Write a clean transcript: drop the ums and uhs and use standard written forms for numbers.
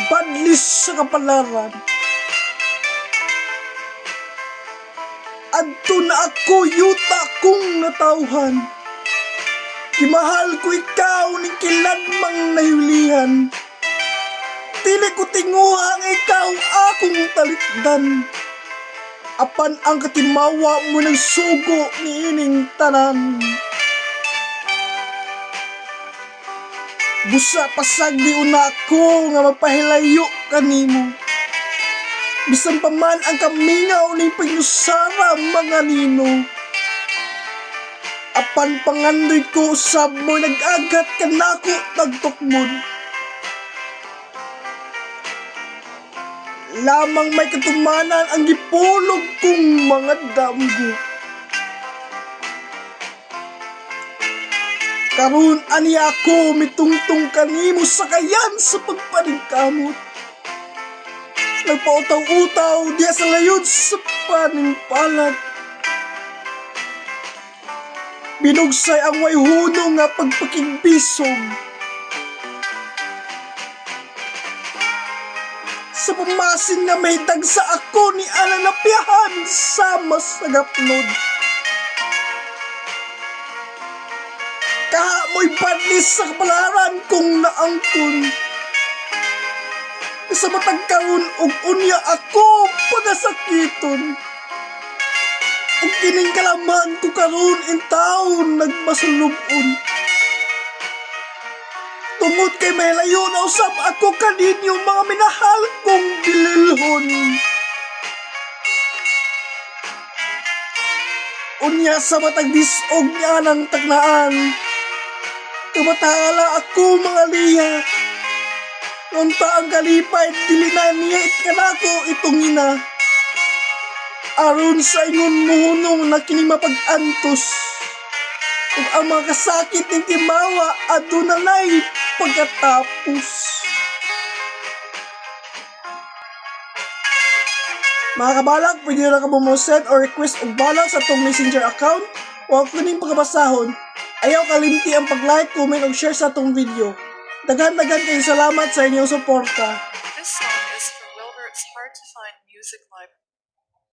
badlis sa kapalaran. Adto na ako yuta kong natauhan. Kimahal ko ikaw ning kiladmang nahulihan. Dili ko tinguha ang ikaw akong talikdan. Apan ang katimawa mo ng sugo ni ining tanan. Busa pasag di una ko nga mapahilayo kanimo. Bisan pa man ang kamingaw ning pagyusara mga nino. Apan pangandoy ko usab mo nag-agat kanako tagtukmod. Lamang may katumanan ang gipulog kong mga damgo. Karon ani ako mitungtong kanimo sa kayan sa pagpaningkamot. Nagpautaw-utaw diya sa layod sa panimpalad. Binugsay ang way hunong nga pagpakigbisog. Sa pamasin nga may dagsa ako ni alang napiyahan sama sa gaplod. Kahamoy badlis sa kapalaran kong naangkon. Sa matag karon og unya ako pagasakiton. Ug kining kalaman ko karon in taon nagmasulubon. Tungod kay may layo na usab ako kaninyo mga minahal kong bililhon. Unya sa matag disog niya ng tagnaan. Tumatala ako mga liya. Nunta ang kalipay dili na niya itkanako itong ina. Aron sa ingon muhunong na kining mapag-antos. Ug ang mga kasakit ng timawa adunay pagkatapos. Mga kabalak, pwede na ka mo send or request og balak sa itong messenger account. Huwag ko ning pagkabasahon. Ayaw kalimti ang pag-like, comment ug share sa itong video. Daghan-daghan kayong salamat sa inyong suporta.